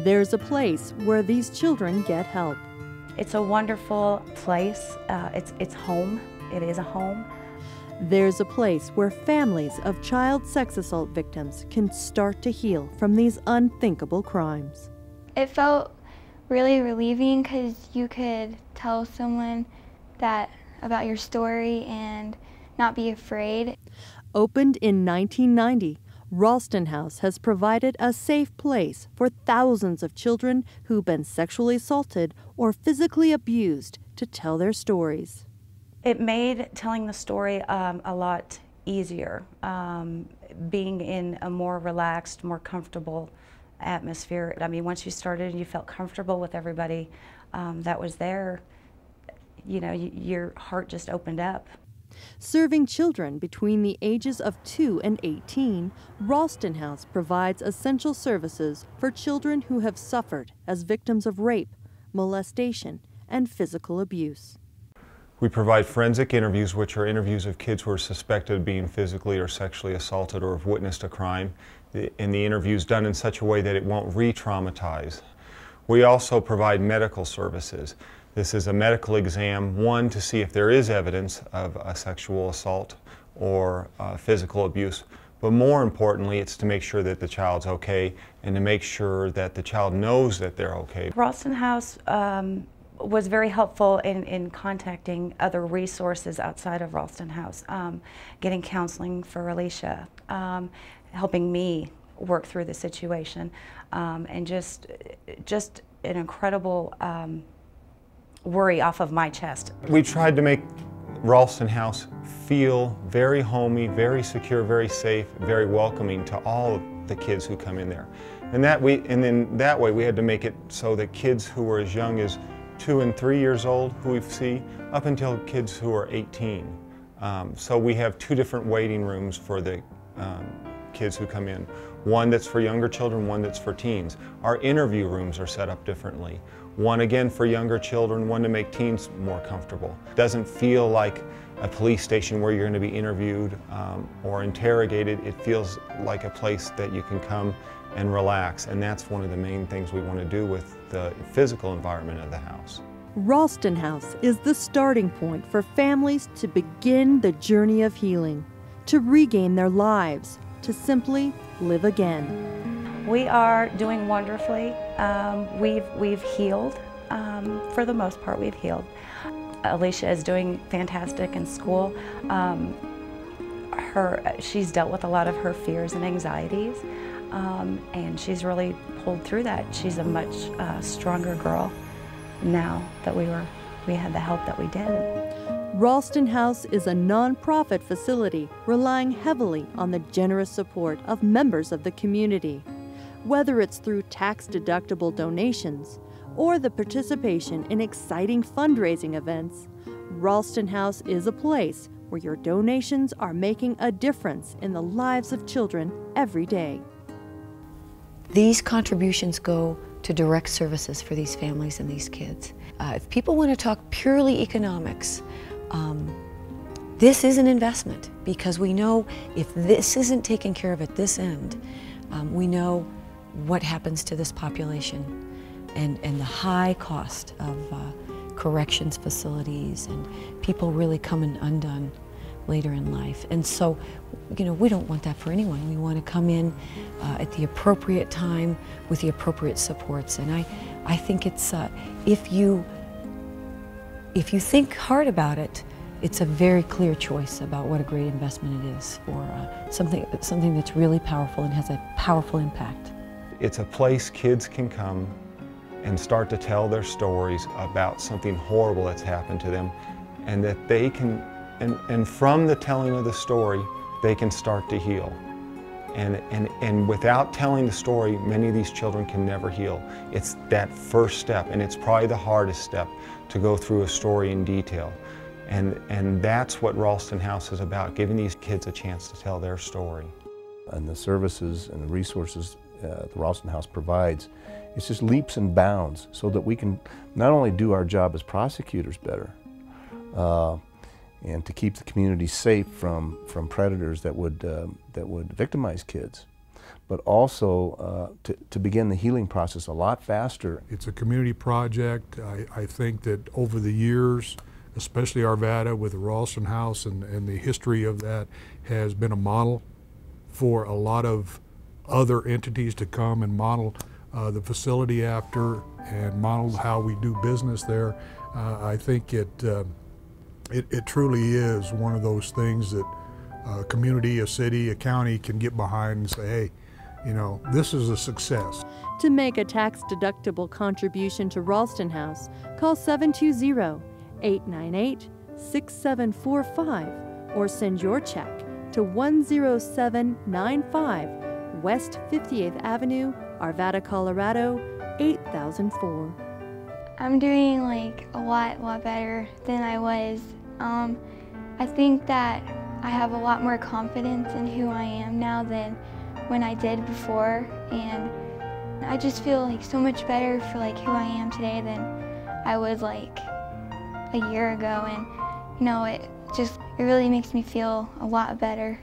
There's a place where these children get help. It's a wonderful place. It's home. It is a home. There's a place where families of child sex assault victims can start to heal from these unthinkable crimes. It felt really relieving because you could tell someone about your story and not be afraid. Opened in 1990, Ralston House has provided a safe place for thousands of children who've been sexually assaulted or physically abused to tell their stories. It made telling the story a lot easier, being in a more relaxed, more comfortable atmosphere. I mean, once you started and you felt comfortable with everybody that was there, you know, your heart just opened up. Serving children between the ages of 2 and 18, Ralston House provides essential services for children who have suffered as victims of rape, molestation, and physical abuse. We provide forensic interviews, which are interviews of kids who are suspected of being physically or sexually assaulted or have witnessed a crime. And the interview is done in such a way that it won't re-traumatize. We also provide medical services. This is a medical exam, one, to see if there is evidence of a sexual assault or physical abuse, but more importantly, it's to make sure that the child's okay and to make sure that the child knows that they're okay. Ralston House was very helpful in contacting other resources outside of Ralston House, getting counseling for Alicia, helping me work through the situation, and just an incredible worry off of my chest. We tried to make Ralston House feel very homey, very secure, very safe, very welcoming to all of the kids who come in there. And in that way we had to make it so that kids who were as young as 2 and 3 years old, who we see, up until kids who are 18. So we have 2 different waiting rooms for the kids who come in. One that's for younger children, one that's for teens. Our interview rooms are set up differently. One again for younger children, one to make teens more comfortable. It doesn't feel like a police station where you're going to be interviewed or interrogated. It feels like a place that you can come and relax, and that's one of the main things we want to do with the physical environment of the house. Ralston House is the starting point for families to begin the journey of healing, to regain their lives, to simply live again. We are doing wonderfully. We've healed. For the most part, we've healed. Alicia is doing fantastic in school. She's dealt with a lot of her fears and anxieties, and she's really pulled through that. She's a much stronger girl now that we had the help that we did. Ralston House is a nonprofit facility relying heavily on the generous support of members of the community. Whether it's through tax-deductible donations or the participation in exciting fundraising events, Ralston House is a place where your donations are making a difference in the lives of children every day. These contributions go to direct services for these families and these kids. If people want to talk purely economics, this is an investment, because we know if this isn't taken care of at this end, we know what happens to this population and the high cost of corrections facilities and people really coming undone later in life. And so, you know, we don't want that for anyone. We want to come in at the appropriate time with the appropriate supports. And I think it's, if you think hard about it, it's a very clear choice about what a great investment it is for something that's really powerful and has a powerful impact. It's a place kids can come and start to tell their stories about something horrible that's happened to them, and that they can, and from the telling of the story, they can start to heal. And without telling the story, many of these children can never heal. It's that first step, and it's probably the hardest step, to go through a story in detail. And that's what Ralston House is about, giving these kids a chance to tell their story. And the services and the resources the Ralston House provides, it's just leaps and bounds so that we can not only do our job as prosecutors better and to keep the community safe from predators that would victimize kids, but also to begin the healing process a lot faster. It's a community project. I think that over the years, especially Arvada with the Ralston House and the history of that, has been a model for a lot of other entities to come and model the facility after and model how we do business there. I think it truly is one of those things that a community, a city, a county can get behind and say, hey, you know, this is a success. To make a tax-deductible contribution to Ralston House, call 720-898-6745 or send your check to 10795 West 58th Avenue, Arvada, Colorado, 8004. I'm doing like a lot better than I was. I think that I have a lot more confidence in who I am now than when I did before, and I just feel like so much better for like who I am today than I was like a year ago, and you know, it really makes me feel a lot better.